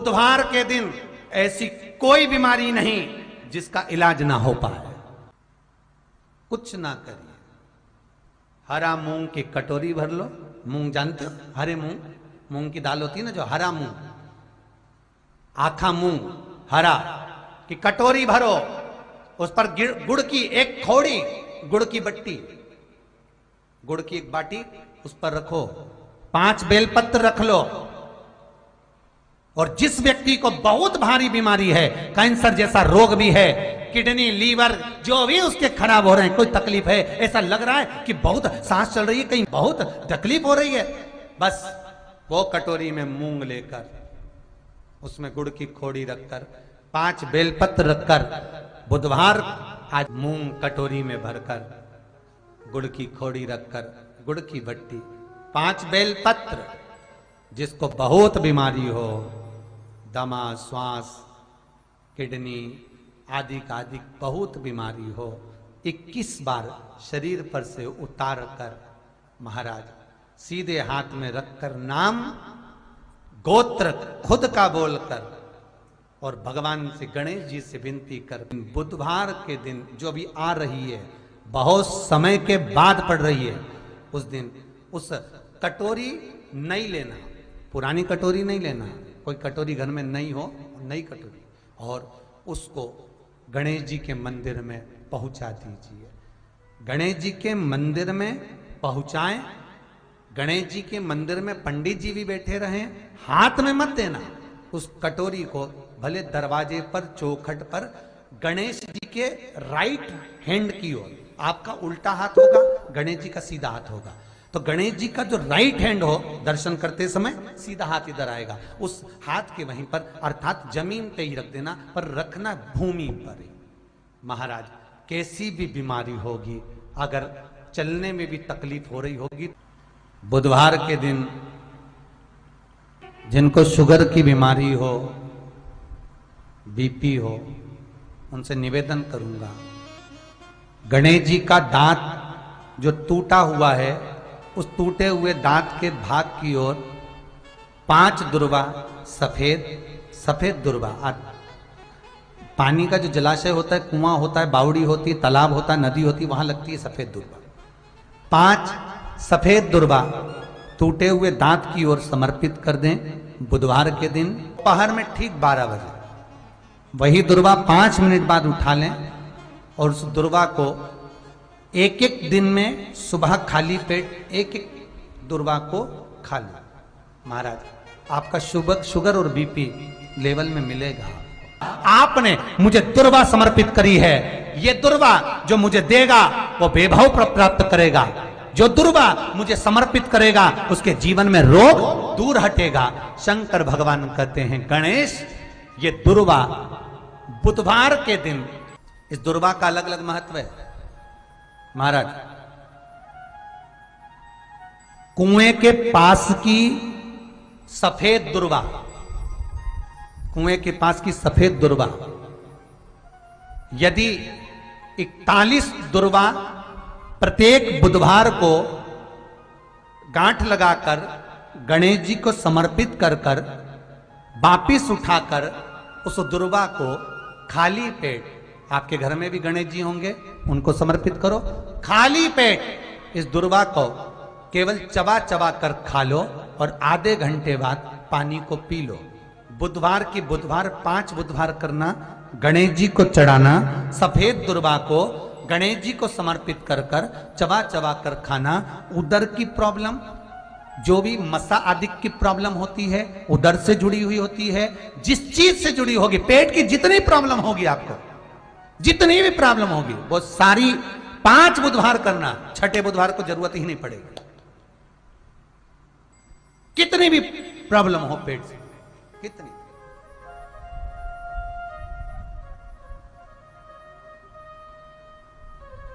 बुधवार के दिन ऐसी कोई बीमारी नहीं जिसका इलाज ना हो पाए। कुछ ना करिए, हरा मूंग की कटोरी भर लो। मूंग जानते हो? हरे मूंग, मूंग की दाल होती है ना, जो हरा मूंग, आखा मूंग हरा की कटोरी भरो। उस पर गुड़ की एक खौड़ी, गुड़ की बट्टी, गुड़ की एक बाटी उस पर रखो। 5 बेलपत्र रख लो। और जिस व्यक्ति को बहुत भारी बीमारी है, कैंसर जैसा रोग भी है, किडनी लीवर जो भी उसके खराब हो रहे हैं, कोई तकलीफ है, ऐसा लग रहा है कि बहुत सांस चल रही है, कहीं बहुत तकलीफ हो रही है, बस वो कटोरी में मूंग लेकर, उसमें गुड़ की खोड़ी रखकर, 5 बेलपत्र रखकर, बुधवार आज मूंग कटोरी में भरकर, गुड़ की खोड़ी रखकर, गुड़ की भट्टी, 5 बेलपत्र। जिसको बहुत बीमारी हो, दमा, श्वास, किडनी आदि का आदि बहुत बीमारी हो, 21 बार शरीर पर से उतार कर महाराज सीधे हाथ में रखकर नाम गोत्र खुद का बोलकर और भगवान से, गणेश जी से विनती कर, बुधवार के दिन जो भी आ रही है, बहुत समय के बाद पड़ रही है, उस दिन उस कटोरी नहीं लेना, पुरानी कटोरी नहीं लेना, कोई कटोरी घर में नहीं हो, नई कटोरी, और उसको गणेश जी के मंदिर में पहुंचा दीजिए। गणेश जी के मंदिर में पहुंचाएं। गणेश जी के मंदिर में पंडित जी भी बैठे रहें, हाथ में मत देना उस कटोरी को, भले दरवाजे पर, चौखट पर, गणेश जी के राइट हैंड की ओर। आपका उल्टा हाथ होगा, गणेश जी का सीधा हाथ होगा, तो गणेश जी का जो राइट हैंड हो, दर्शन करते समय सीधा हाथ इधर आएगा, उस हाथ के वहीं पर, अर्थात जमीन पे ही रख देना, पर रखना भूमि पर ही। महाराज कैसी भी बीमारी होगी, अगर चलने में भी तकलीफ हो रही होगी, बुधवार के दिन जिनको शुगर की बीमारी हो, बीपी हो, उनसे निवेदन करूंगा, गणेश जी का दांत जो टूटा हुआ है, उस टूटे हुए दांत के भाग की ओर 5 दुर्वा, सफेद दुर्वा, पानी का जो जलाशय होता है, कुआं होता है, बावड़ी होती है, तालाब होता है, नदी होती है, वहां लगती है सफेद दुर्वा। 5 सफेद दुर्वा टूटे हुए दांत की ओर समर्पित कर दें बुधवार के दिन दोपहर में ठीक 12 बजे। वही दुर्वा 5 मिनट बाद उठा लें और उस दुर्वा को एक दिन में सुबह खाली पेट एक दुर्वा को खा लें। महाराज आपका शुगर और बीपी लेवल में मिलेगा। आपने मुझे दुर्वा समर्पित करी है, ये दुर्वा जो मुझे देगा वो वैभव प्राप्त करेगा, जो दुर्वा मुझे समर्पित करेगा उसके जीवन में रोग दूर हटेगा। शंकर भगवान कहते हैं, गणेश ये दुर्वा बुधवार के दिन, इस दुर्वा का अलग अलग महत्व है। महाराज कुएं के पास की सफेद दुर्वा, कुएं के पास की सफेद दुर्वा, यदि 41 दुर्वा प्रत्येक बुधवार को गांठ लगाकर गणेश जी को समर्पित कर कर वापिस उठाकर उस दुर्वा को खाली पेट, आपके घर में भी गणेश जी होंगे, उनको समर्पित करो, खाली पेट इस दुर्वा को केवल चबा चबा कर खा लो और आधे घंटे बाद पानी को पी लो। बुधवार की बुधवार 5 बुधवार करना, गणेश जी को चढ़ाना, सफेद दुर्वा को गणेश जी को समर्पित कर कर चबा चबा कर खाना। उदर की प्रॉब्लम, जो भी मसा आदि की प्रॉब्लम होती है, उदर से जुड़ी हुई होती है, जिस चीज से जुड़ी होगी, पेट की जितनी प्रॉब्लम होगी, आपको जितनी भी प्रॉब्लम होगी, वो सारी 5 बुधवार करना, 6ठे बुधवार को जरूरत ही नहीं पड़ेगी। कितनी भी प्रॉब्लम हो पेट से, कितनी,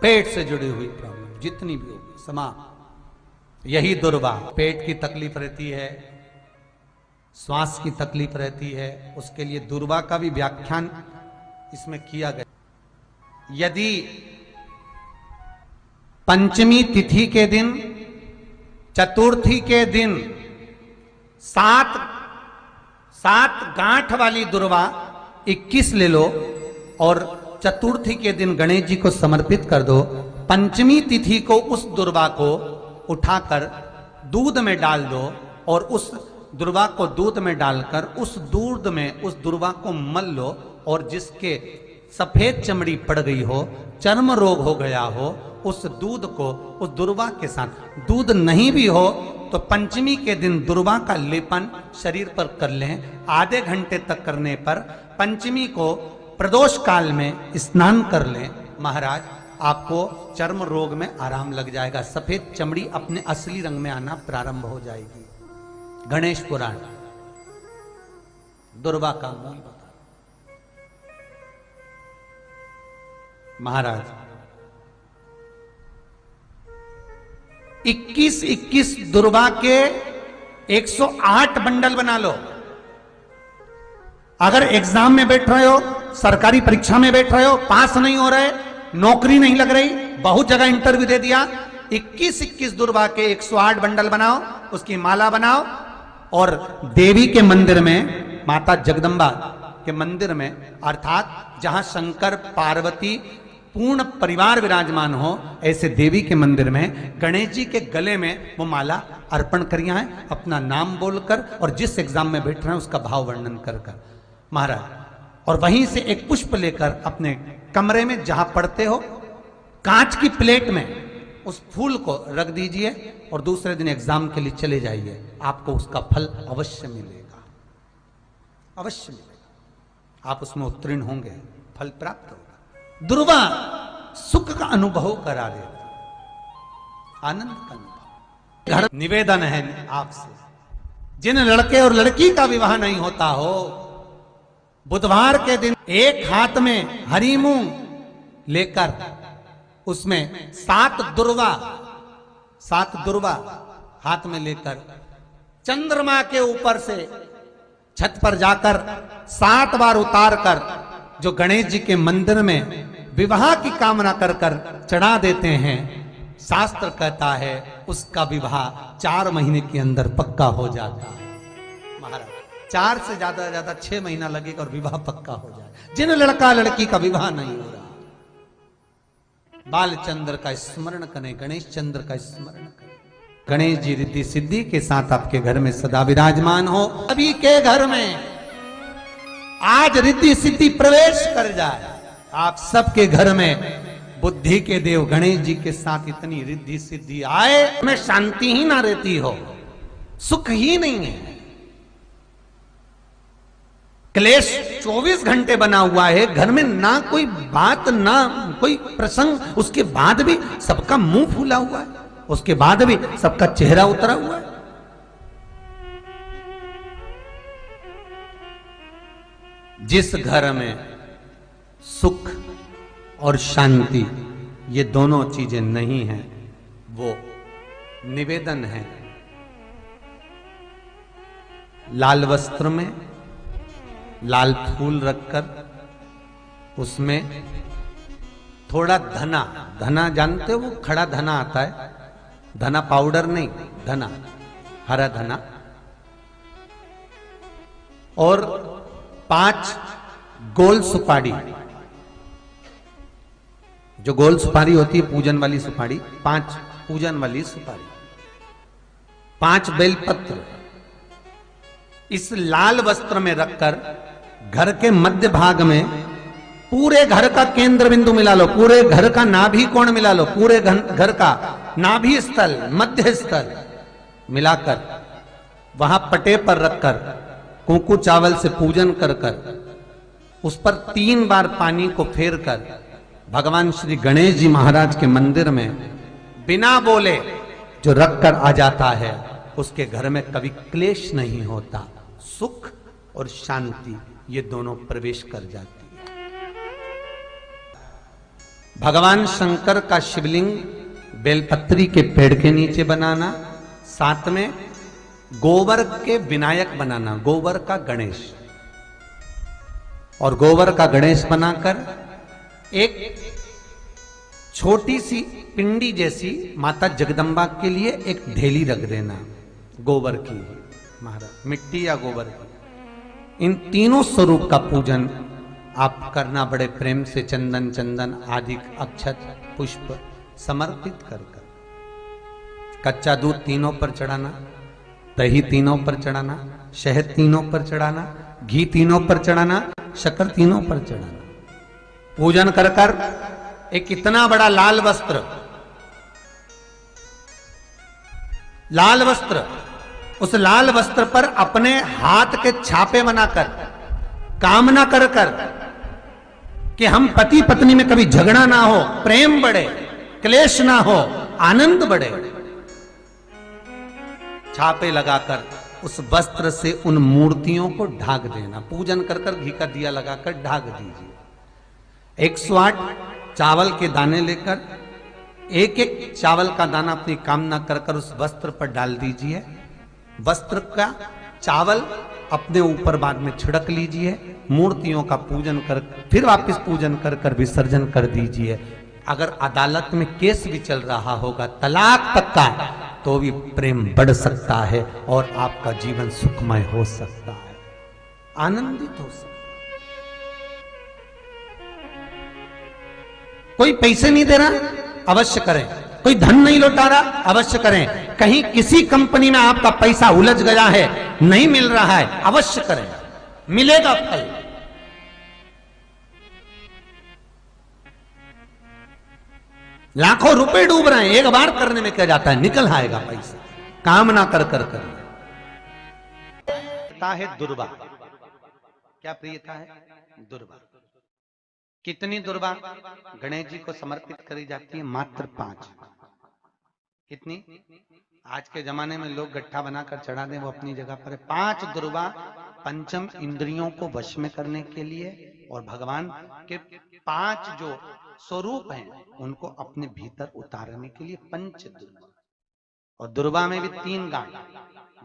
पेट से जुड़ी हुई प्रॉब्लम जितनी भी होगी समाप्त। यही दुर्वा, पेट की तकलीफ रहती है, श्वास की तकलीफ रहती है, उसके लिए दुर्वा का भी व्याख्यान इसमें किया गया। यदि पंचमी तिथि के दिन, चतुर्थी के दिन 7 गांठ वाली दुर्वा 21 ले लो और चतुर्थी के दिन गणेश जी को समर्पित कर दो। पंचमी तिथि को उस दुर्वा को उठाकर दूध में डाल दो और उस दुर्वा को दूध में डालकर उस दूध में उस दुर्वा को मल लो और जिसके सफेद चमड़ी पड़ गई हो, चर्म रोग हो गया हो, उस दूध को उस दुर्वा के साथ, दूध नहीं भी हो तो पंचमी के दिन दुर्वा का लेपन शरीर पर कर लें। आधे घंटे तक करने पर पंचमी को प्रदोष काल में स्नान कर लें। महाराज आपको चर्म रोग में आराम लग जाएगा, सफेद चमड़ी अपने असली रंग में आना प्रारंभ हो जाएगी। गणेश पुराण दुर्वा का मूल बता। महाराज 21 दुर्वा के 108 बंडल बना लो। अगर एग्जाम में बैठ रहे हो, सरकारी परीक्षा में बैठ रहे हो, पास नहीं हो रहे, नौकरी नहीं लग रही, बहुत जगह इंटरव्यू दे दिया, 21 दुर्वा के 108 बंडल बनाओ, उसकी माला बनाओ और देवी के मंदिर में, माता जगदम्बा के मंदिर में, अर्थात जहां शंकर पार्वती पूर्ण परिवार विराजमान हो, ऐसे देवी के मंदिर में गणेश जी के गले में वो माला अर्पण करिया है, अपना नाम बोलकर और जिस एग्जाम में बैठ रहे हैं उसका भाव वर्णन कर महाराज, और वहीं से एक पुष्प लेकर अपने कमरे में जहां पढ़ते हो कांच की प्लेट में उस फूल को रख दीजिए और दूसरे दिन एग्जाम के लिए चले जाइए। आपको उसका फल अवश्य मिलेगा, अवश्य मिलेगा। आप उसमें उत्तीर्ण होंगे, फल प्राप्त होगा। दुर्वा सुख का अनुभव करा देता, आनंद का अनुभव। घर निवेदन है आपसे, जिन लड़के और लड़की का विवाह नहीं होता हो, बुधवार के दिन एक हाथ में हरी मूंग लेकर उसमें 7 दुर्वा हाथ में लेकर चंद्रमा के ऊपर से छत पर जाकर 7 बार उतार कर जो गणेश जी के मंदिर में विवाह की कामना कर कर चढ़ा देते हैं, शास्त्र कहता है उसका विवाह 4 महीने के अंदर पक्का हो जाता है। महाराज 4 से ज्यादा 6 महीना लगेगा और विवाह पक्का हो जाए। जिन लड़का लड़की का विवाह नहीं हो रहा, बालचंद्र का स्मरण करें, गणेश चंद्र का स्मरण करें। गणेश जी रिद्धि सिद्धि के साथ आपके घर में सदा विराजमान हो। सभी के घर में आज रिद्धि सिद्धि प्रवेश कर जाए। आप सबके घर में बुद्धि के देव गणेश जी के साथ इतनी रिद्धि सिद्धि आए, में शांति ही ना रहती हो, सुख ही नहीं है। क्लेश 24 घंटे बना हुआ है घर में, ना कोई बात ना कोई प्रसंग, उसके बाद भी सबका मुंह फूला हुआ है, उसके बाद भी सबका चेहरा उतरा हुआ है। जिस घर में सुख और शांति ये दोनों चीजें नहीं हैं, वो निवेदन है लाल वस्त्र में लाल फूल रखकर उसमें थोड़ा धना जानते हो, वो खड़ा धना आता है, धना पाउडर नहीं, धना हरा धना, और 5 गोल सुपारी, जो गोल सुपारी होती है पूजन वाली सुपारी, 5 पूजन वाली सुपारी, 5 बेलपत्र इस लाल वस्त्र में रखकर घर के मध्य भाग में पूरे घर का केंद्र बिंदु मिला लो, पूरे घर का नाभि कोण मिला लो, पूरे घर का नाभि स्थल मध्य स्थल मिलाकर वहां पटे पर रखकर कुंकू चावल से पूजन कर कर उस पर 3 बार पानी को फेर कर भगवान श्री गणेश जी महाराज के मंदिर में बिना बोले जो रख कर आ जाता है, उसके घर में कभी क्लेश नहीं होता, सुख और शांति ये दोनों प्रवेश कर जाती है। भगवान शंकर का शिवलिंग बेलपत्री के पेड़ के नीचे बनाना, साथ में गोबर के विनायक बनाना, गोबर का गणेश, और गोबर का गणेश बनाकर एक छोटी सी पिंडी जैसी माता जगदम्बा के लिए एक ढेली रख देना गोबर की, महाराज मिट्टी या गोबर की, इन तीनों स्वरूप का पूजन आप करना बड़े प्रेम से, चंदन चंदन आदि अक्षत पुष्प समर्पित कर कर। कच्चा दूध तीनों पर चढ़ाना, दही तीनों पर चढ़ाना, शहद तीनों पर चढ़ाना, घी तीनों पर चढ़ाना, शक्कर तीनों पर चढ़ाना। पूजन कर कर एक इतना बड़ा लाल वस्त्र, लाल वस्त्र, उस लाल वस्त्र पर अपने हाथ के छापे बनाकर कामना कर कर कि हम पति पत्नी में कभी झगड़ा ना हो, प्रेम बढ़े, क्लेश ना हो, आनंद बढ़े। छापे लगाकर उस वस्त्र से उन मूर्तियों को ढाक देना। पूजन कर कर घी का दिया लगाकर ढाक दीजिए। 108 चावल के दाने लेकर एक एक चावल का दाना अपनी कामना कर कर उस वस्त्र पर डाल दीजिए। वस्त्र का चावल अपने ऊपर बाद में छिड़क लीजिए। मूर्तियों का पूजन कर फिर वापस पूजन कर कर विसर्जन कर दीजिए। अगर अदालत में केस भी चल रहा होगा तलाक तक का, तो भी प्रेम बढ़ सकता है और आपका जीवन सुखमय हो सकता है, आनंदित हो सकता है। कोई पैसे नहीं दे रहा, अवश्य करें। कोई धन नहीं लौटा रहा, अवश्य करें। कहीं किसी कंपनी में आपका पैसा उलझ गया है, नहीं मिल रहा है, अवश्य करें, मिलेगा फल। लाखों रुपए डूब रहे हैं, एक बार करने में क्या जाता है, निकल आएगा पैसा। कामना कर कर प्रियता है दुर्वा। क्या प्रियता है? दुर्वा। कितनी दुर्वा गणेश जी को समर्पित करी जाती है? मात्र 5। कितनी? आज के जमाने में लोग गट्ठा बनाकर चढ़ा दें, वो अपनी जगह पर है। 5 दुर्वा पंचम इंद्रियों को वश में करने के लिए और भगवान के 5 जो स्वरूप हैं उनको अपने भीतर उतारने के लिए 5 दुर्वा। और दुर्वा में भी 3 गांठ।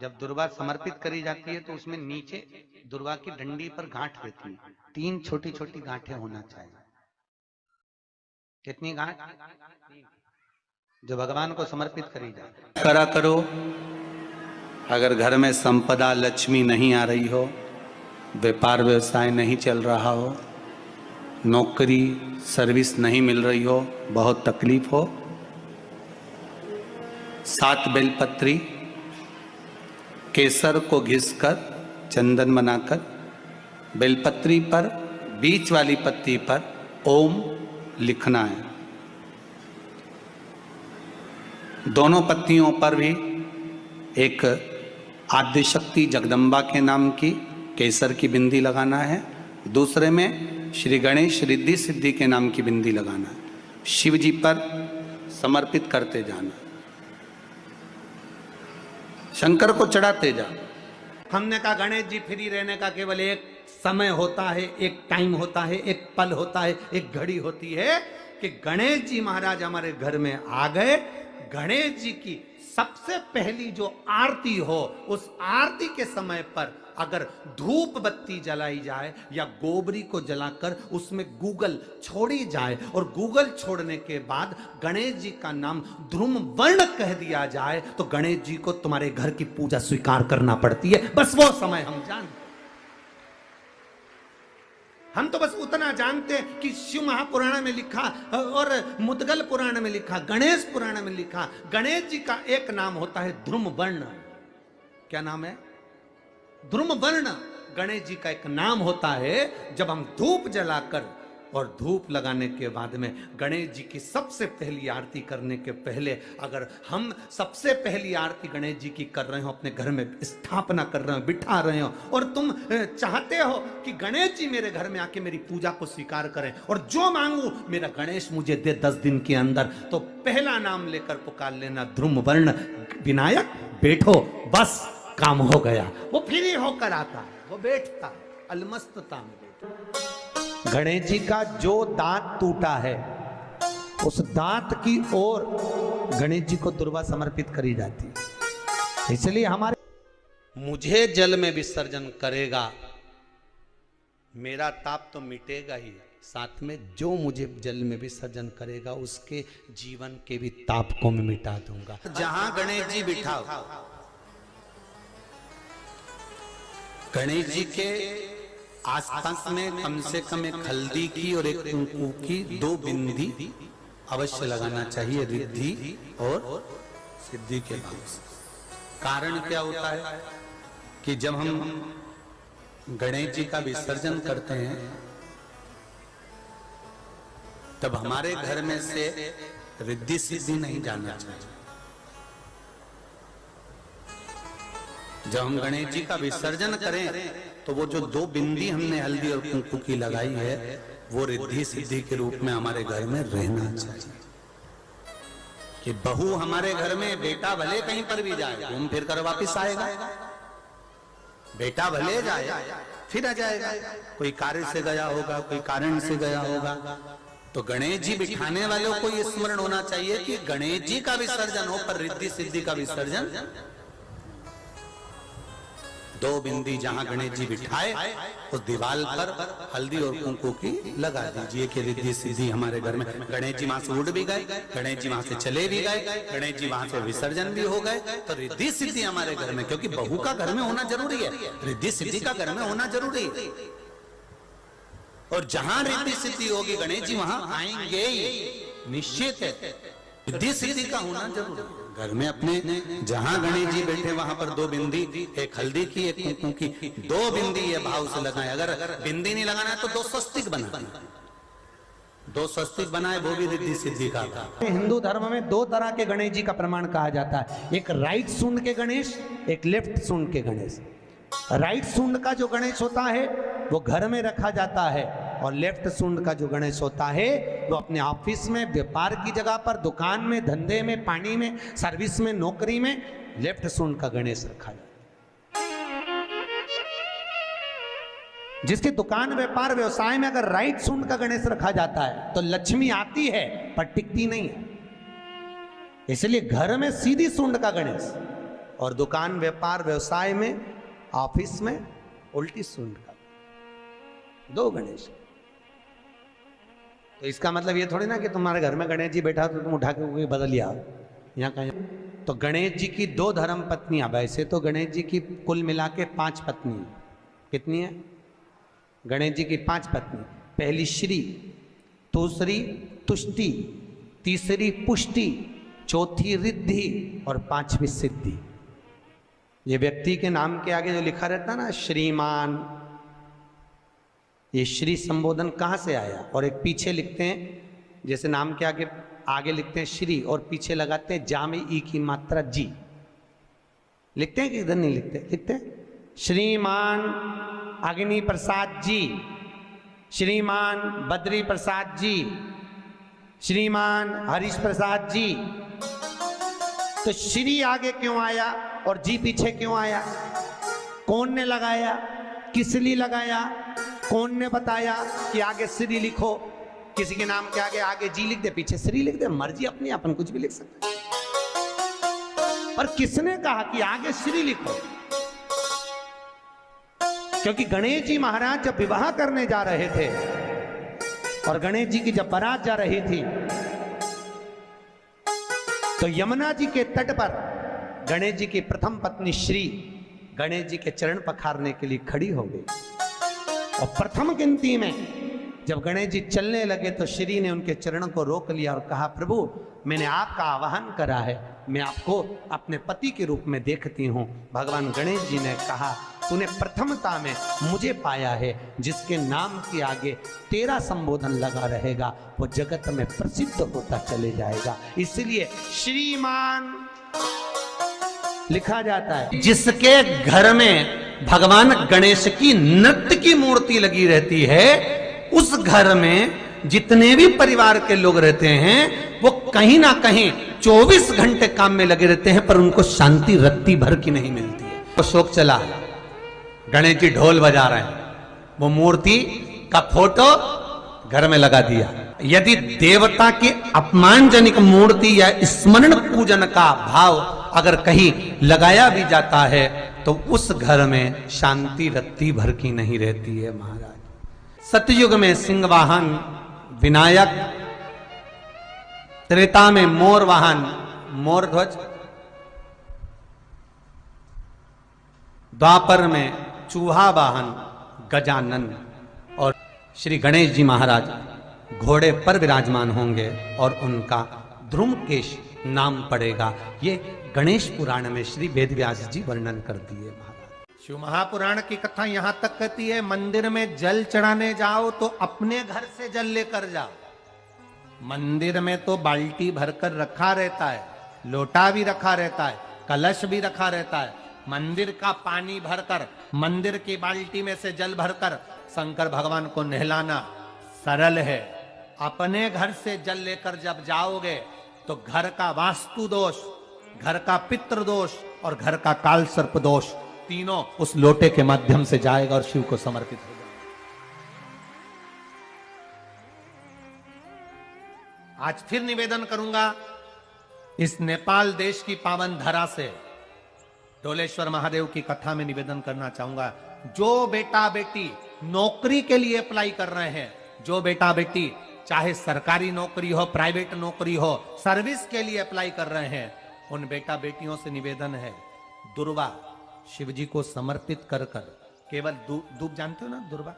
जब दुर्वा समर्पित करी जाती है तो उसमें नीचे दुर्वा की डंडी पर गांठ रहती है, 3 छोटी छोटी गांठें होना चाहिए। कितनी गांठ? जो भगवान को समर्पित करी जाए। करा करो। अगर घर में संपदा लक्ष्मी नहीं आ रही हो, व्यापार व्यवसाय नहीं चल रहा हो, नौकरी सर्विस नहीं मिल रही हो, बहुत तकलीफ हो, 7 बेलपत्री केसर को घिसकर चंदन बनाकर बेलपत्री पर बीच वाली पत्ती पर ओम लिखना है। दोनों पत्तियों पर भी एक आद्यशक्ति जगदम्बा के नाम की केसर की बिंदी लगाना है, दूसरे में श्री गणेश रिद्धि सिद्धि के नाम की बिंदी लगाना है। शिव जी पर समर्पित करते जाना, शंकर को चढ़ाते जा। हमने कहा गणेश जी फ्री रहने का केवल एक समय होता है, एक टाइम होता है, एक पल होता है, एक घड़ी होती है कि गणेश जी महाराज हमारे घर में आ गए। गणेश जी की सबसे पहली जो आरती हो, उस आरती के समय पर अगर धूप बत्ती जलाई जाए या गोबरी को जलाकर उसमें गूगल छोड़ी जाए और गूगल छोड़ने के बाद गणेश जी का नाम ध्रुम वर्ण कह दिया जाए, तो गणेश जी को तुम्हारे घर की पूजा स्वीकार करना पड़ती है। बस वो समय हम जानते। हम तो बस उतना जानते हैं कि शिव महापुराण में लिखा और मुद्गल पुराण में लिखा, गणेश पुराण में लिखा, गणेश जी का एक नाम होता है ध्रुम वर्ण। क्या नाम है? ध्रुम वर्ण गणेश जी का एक नाम होता है। जब हम धूप जलाकर और धूप लगाने के बाद में गणेश जी की सबसे पहली आरती करने के पहले अगर हम सबसे पहली आरती गणेश जी की कर रहे हो, अपने घर में स्थापना कर रहे हो, बिठा रहे हो, और तुम चाहते हो कि गणेश जी मेरे घर में आके मेरी पूजा को स्वीकार करें और जो मांगू मेरा गणेश मुझे दे 10 दिन के अंदर, तो पहला नाम लेकर पुकार लेना ध्रुम वर्ण विनायक, बैठो, बस काम हो गया। वो फ्री होकर आता है, वो बैठता है, अलमस्तता में बैठता। गणेश जी का जो दांत टूटा है उस दांत की ओर गणेश जी को दुर्वा समर्पित करी जाती है। इसलिए हमारे मुझे जल में विसर्जन करेगा, मेरा ताप तो मिटेगा ही, साथ में जो मुझे जल में विसर्जन करेगा उसके जीवन के भी ताप को मैं मिटा दूंगा। जहां गणेश जी बिठाओ गणेश जी के आसपास में कम से कम एक हल्दी की और एक कुंकू की 2 बिंदी अवश्य लगाना चाहिए, रिद्धि और सिद्धि के भाव से। कारण क्या होता है कि जब हम गणेश जी का विसर्जन करते हैं तब हमारे घर में से रिद्धि सिद्धि नहीं जाना चाहिए। जब हम गणेश जी का विसर्जन करें तो वो जो 2 बिंदी हमने हल्दी और कुंकू की लगाई है वो रिद्धि सिद्धि के रूप में हमारे घर में रहना चाहिए। कि बहू हमारे घर में, बेटा भले कहीं पर भी जाए घूम फिर कर वापिस आएगा, बेटा भले जाए फिर आ जाएगा, कोई कार्य से गया होगा, कोई कारण से गया होगा। तो गणेश जी बिठाने वालों को ये स्मरण होना चाहिए कि गणेश जी का विसर्जन हो पर रिद्धि सिद्धि का विसर्जन। 2 बिंदी जहां गणेश जी बिठाए उस दीवार पर हल्दी और कुंकू की लगा दीजिए कि रिद्धि सिद्धि हमारे घर में। गणेश जी वहां से उड़ भी गए, गणेश जी वहां से चले भी गए, गणेश जी वहां से विसर्जन भी हो गए, तो रिद्धि सिद्धि हमारे घर में, क्योंकि बहू का घर में होना जरूरी है, रिद्धि सिद्धि का घर में होना जरूरी है। और जहां रिद्धि सिद्धि होगी गणेश जी वहां आएंगे निश्चित है, रिद्धि सिद्धि का होना जरूरी है। घर में अपने जहां गणेश जी बैठे वहां पर 2 बिंदी, एक हल्दी की एक कुंकू की 2 बिंदी ये भाव से लगाए। अगर बिंदी नहीं लगाना है तो 2 स्वस्तिक बनाए, 2 स्वस्तिक बनाए, वो भी रिद्धि सिद्धि का। हिंदू धर्म में 2 तरह के गणेश जी का प्रमाण कहा जाता है, एक राइट सूंड के गणेश, एक लेफ्ट सूंड के गणेश। राइट सूंड का जो गणेश होता है वो घर में रखा जाता है, और लेफ्ट सूंड का जो गणेश होता है वो अपने ऑफिस में, व्यापार की जगह पर, दुकान में, धंधे में, पानी में, सर्विस में, नौकरी में लेफ्ट सूंड का गणेश रखा जाता है। जिसकी दुकान, व्यापार, व्यवसाय में अगर राइट सूंड का गणेश रखा जाता है तो लक्ष्मी आती है पर टिकती नहीं है। इसलिए घर में सीधी सूंड का गणेश और दुकान, व्यापार, व्यवसाय में, ऑफिस में उल्टी सूंड का 2 गणेश। तो इसका मतलब ये थोड़ी ना कि तुम्हारे घर में गणेश जी बैठा तो तुम उठा के कोई बदल लिया यहाँ कहीं। तो गणेश जी की 2 धर्म पत्नियां, वैसे तो गणेश जी की कुल मिला के 5 पत्नी। कितनी है? गणेश जी की 5 पत्नी। पहली श्री, दूसरी तुष्टि, तीसरी पुष्टि, चौथी रिद्धि और 5वीं सिद्धि। ये व्यक्ति के नाम के आगे जो लिखा रहता है ना श्रीमान, ये श्री संबोधन कहाँ से आया? और एक पीछे लिखते हैं, जैसे नाम के आगे लिखते हैं श्री और पीछे लगाते हैं जा में ई की मात्रा जी। लिखते हैं कि इधर नहीं लिखते? लिखते हैं श्रीमान अग्नि प्रसाद जी, श्रीमान बद्री प्रसाद जी, श्रीमान हरीश प्रसाद जी। तो श्री आगे क्यों आया और जी पीछे क्यों आया? कौन ने लगाया? किस लिए लगाया? कौन ने बताया कि आगे श्री लिखो? किसी के नाम के आगे जी लिख दे, पीछे श्री लिख दे, मर्जी अपनी, अपन कुछ भी लिख सकते हैं। पर किसने कहा कि आगे श्री लिखो? क्योंकि गणेश जी महाराज जब विवाह करने जा रहे थे और गणेश जी की जब बारात जा रही थी तो यमुना जी के तट पर गणेश जी की प्रथम पत्नी श्री गणेश जी के चरण पखारने के लिए खड़ी हो गई। और प्रथम गिनती में जब गणेश जी चलने लगे तो श्री ने उनके चरणों को रोक लिया और कहा, प्रभु मैंने आपका आवाहन करा है, मैं आपको अपने पति के रूप में देखती हूँ। भगवान गणेश जी ने कहा, तूने प्रथमता में मुझे पाया है, जिसके नाम के आगे तेरा संबोधन लगा रहेगा वो जगत में प्रसिद्ध होता चले जाएगा। इसलिए श्रीमान लिखा जाता है। जिसके घर में भगवान गणेश की नृत्य की मूर्ति लगी रहती है, उस घर में जितने भी परिवार के लोग रहते हैं वो कहीं ना कहीं 24 घंटे काम में लगे रहते हैं, पर उनको शांति रत्ती भर की नहीं मिलती है। तो शोक चला, गणेश जी ढोल बजा रहे हैं, वो मूर्ति का फोटो घर में लगा दिया। यदि देवता की अपमानजनक मूर्ति या स्मरण पूजन का भाव अगर कहीं लगाया भी जाता है तो उस घर में शांति रत्ती भर की नहीं रहती है महाराज। सतयुग में सिंह वाहन विनायक, त्रेता में मोर वाहन मोर ध्वज, द्वापर में चूहा वाहन गजानन और श्री गणेश जी महाराज घोड़े पर विराजमान होंगे और उनका ध्रुमकेश नाम पड़ेगा। ये गणेश पुराण में श्री वेदव्यास जी वर्णन कर दिए महाराज। शिव महापुराण की कथा यहां तक कहती है, मंदिर में जल चढ़ाने जाओ तो अपने घर से जल लेकर जाओ। मंदिर में तो बाल्टी भरकर रखा रहता है, लोटा भी रखा रहता है, कलश भी रखा रहता है। मंदिर का पानी भरकर, मंदिर की बाल्टी में से जल भरकर शंकर भगवान को नहलाना सरल है। अपने घर से जल लेकर जब जाओगे तो घर का वास्तु दोष, घर का पितृ दोष और घर का काल सर्प दोष तीनों उस लोटे के माध्यम से जाएगा और शिव को समर्पित हो जाएगा। आज फिर निवेदन करूंगा, इस नेपाल देश की पावन धरा से डोलेश्वर महादेव की कथा में निवेदन करना चाहूंगा। जो बेटा बेटी नौकरी के लिए अप्लाई कर रहे हैं, जो बेटा बेटी चाहे सरकारी नौकरी हो, प्राइवेट नौकरी हो, सर्विस के लिए अप्लाई कर रहे हैं, उन बेटा बेटियों से निवेदन है, दुर्वा शिव जी को समर्पित कर कर केवल दूब जानते हो ना, दुर्वा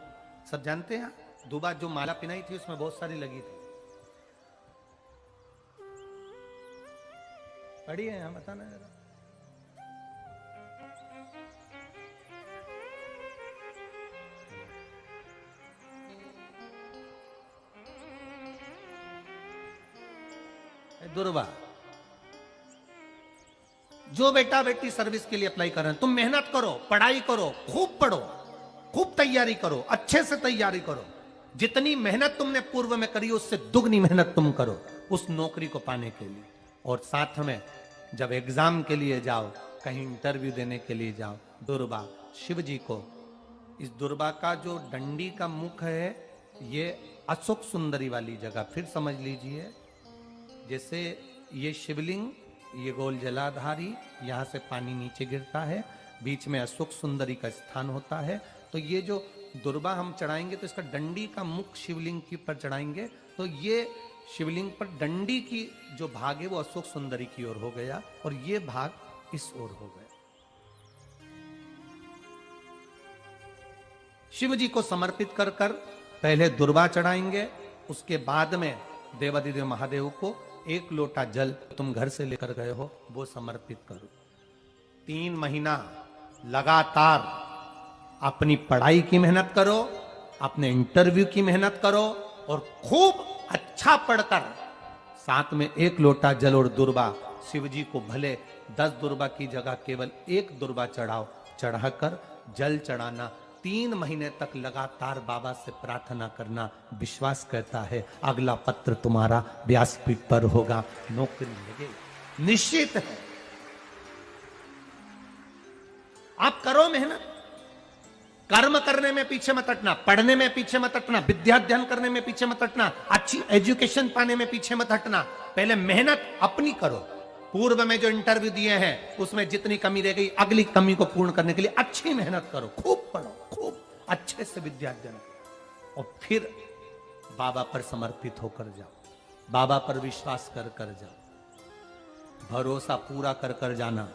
सब जानते हैं। दुबा जो माला पिनाई थी उसमें बहुत सारी लगी थी, पढ़ी है यहाँ, बताना जरा। दुर्वा, जो बेटा बेटी सर्विस के लिए अप्लाई कर रहे हैं, तुम मेहनत करो, पढ़ाई करो, खूब पढ़ो, खूब तैयारी करो, अच्छे से तैयारी करो। जितनी मेहनत तुमने पूर्व में करी उससे दुगनी मेहनत तुम करो उस नौकरी को पाने के लिए। और साथ में जब एग्जाम के लिए जाओ, कहीं इंटरव्यू देने के लिए जाओ, दुर्वा शिव जी को, इस दुर्वा का जो डंडी का मुख है ये अशोक सुंदरी वाली जगह, फिर समझ लीजिए जैसे ये शिवलिंग, ये गोल जलाधारी, यहां से पानी नीचे गिरता है, बीच में अशोक सुंदरी का स्थान होता है। तो ये जो दुर्वा हम चढ़ाएंगे तो इसका डंडी का मुख शिवलिंग के ऊपर चढ़ाएंगे तो ये शिवलिंग पर डंडी की जो भाग है वो अशोक सुंदरी की ओर हो गया और ये भाग इस ओर हो गया। शिव जी को समर्पित कर कर पहले दुर्वा चढ़ाएंगे, उसके बाद में देवाधिदेव महादेव को एक लोटा जल तुम घर से लेकर गए हो वो समर्पित करो। 3 महीना लगातार अपनी पढ़ाई की मेहनत करो, अपने इंटरव्यू की मेहनत करो और खूब अच्छा पढ़कर साथ में एक लोटा जल और दुर्वा शिव जी को भले 10 दुर्वा की जगह केवल एक दुर्वा चढ़ाओ, चढ़ाकर जल चढ़ाना, 3 महीने तक लगातार बाबा से प्रार्थना करना। विश्वास कहता है अगला पत्र तुम्हारा व्यासपीठ पर होगा, नौकरी लगेगी, निश्चित है। आप करो मेहनत, कर्म करने में पीछे मत हटना, पढ़ने में पीछे मत हटना, विद्या अध्ययन करने में पीछे मत हटना, अच्छी एजुकेशन पाने में पीछे मत हटना। पहले मेहनत अपनी करो। पूर्व में जो इंटरव्यू दिए हैं उसमें जितनी कमी रह गई, अगली कमी को पूर्ण करने के लिए अच्छी मेहनत करो, खूब पढ़ो, खूब अच्छे से विद्या अध्ययन करो और फिर बाबा पर समर्पित होकर जाओ, बाबा पर विश्वास कर कर जाओ, भरोसा पूरा कर कर जाना।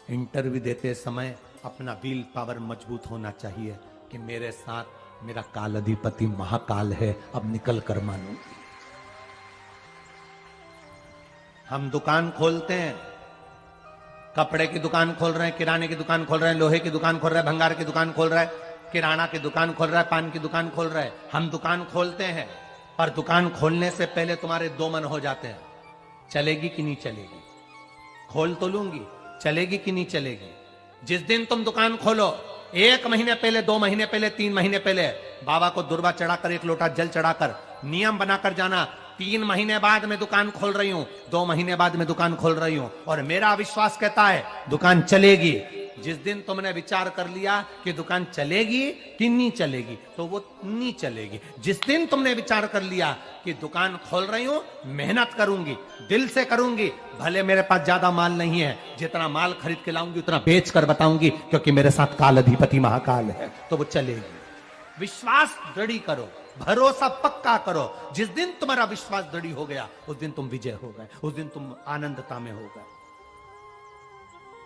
इंटरव्यू देते समय अपना विल पावर मजबूत होना चाहिए कि मेरे साथ मेरा काल अधिपति महाकाल है, अब निकल कर मानूंगी। हम दुकान खोलते हैं, कपड़े की दुकान खोल रहे हैं, किराने की दुकान खोल रहे हैं, लोहे की दुकान खोल रहे हैं, भंगार की दुकान खोल रहे हैं, किराना की दुकान खोल रहा है, पान की दुकान खोल रहा है। हम दुकान खोलते हैं और दुकान खोलने से पहले तुम्हारे 2 मन हो जाते हैं, चलेगी कि नहीं चलेगी, खोल तो लूंगी, चलेगी कि नहीं चलेगी। जिस दिन तुम दुकान खोलो 1 महीने पहले, 2 महीने पहले, 3 महीने पहले बाबा को दुर्वा चढ़ाकर, एक लोटा जल चढ़ाकर नियम बनाकर जाना, 3 महीने बाद मैं दुकान खोल रही हूं, 2 महीने बाद मैं दुकान खोल रही हूं और मेरा विश्वास कहता है दुकान चलेगी। जिस दिन तुमने विचार कर लिया कि दुकान चलेगी कि नहीं चलेगी तो वो नहीं चलेगी। जिस दिन तुमने विचार कर लिया कि दुकान खोल रही हूं, मेहनत करूंगी, दिल से करूंगी, भले मेरे पास ज्यादा माल नहीं है, जितना माल खरीद के लाऊंगी उतना बेच कर बताऊंगी क्योंकि मेरे साथ काल अधिपति महाकाल है, तो वो चलेगी। विश्वास दृढ़ करो, भरोसा पक्का करो। जिस दिन तुम्हारा विश्वास दृढ़ हो गया उस दिन तुम विजय हो गए, उस दिन तुम आनंदता में हो गए।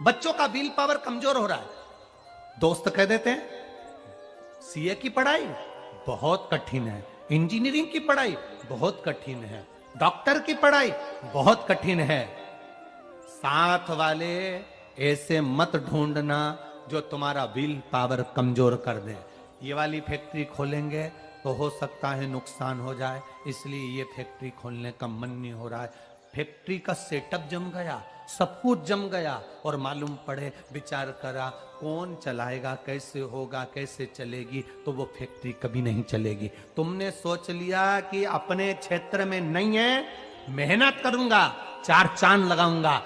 बच्चों का विल पावर कमजोर हो रहा है, दोस्त कह देते हैं सीए की पढ़ाई बहुत कठिन है, इंजीनियरिंग की पढ़ाई बहुत कठिन है, डॉक्टर की पढ़ाई बहुत कठिन है। साथ वाले ऐसे मत ढूंढना जो तुम्हारा विल पावर कमजोर कर दे। ये वाली फैक्ट्री खोलेंगे तो हो सकता है नुकसान हो जाए, इसलिए ये फैक्ट्री खोलने का मन नहीं हो रहा है। फैक्ट्री का सेटअप जम गया, सब कुछ जम गया, और मालूम पड़े विचार करा कौन चलाएगा, कैसे होगा, कैसे चलेगी, तो वो फैक्ट्री कभी नहीं चलेगी। तुमने सोच लिया कि अपने क्षेत्र में नहीं है, मेहनत करूंगा, चार चांद लगाऊंगा,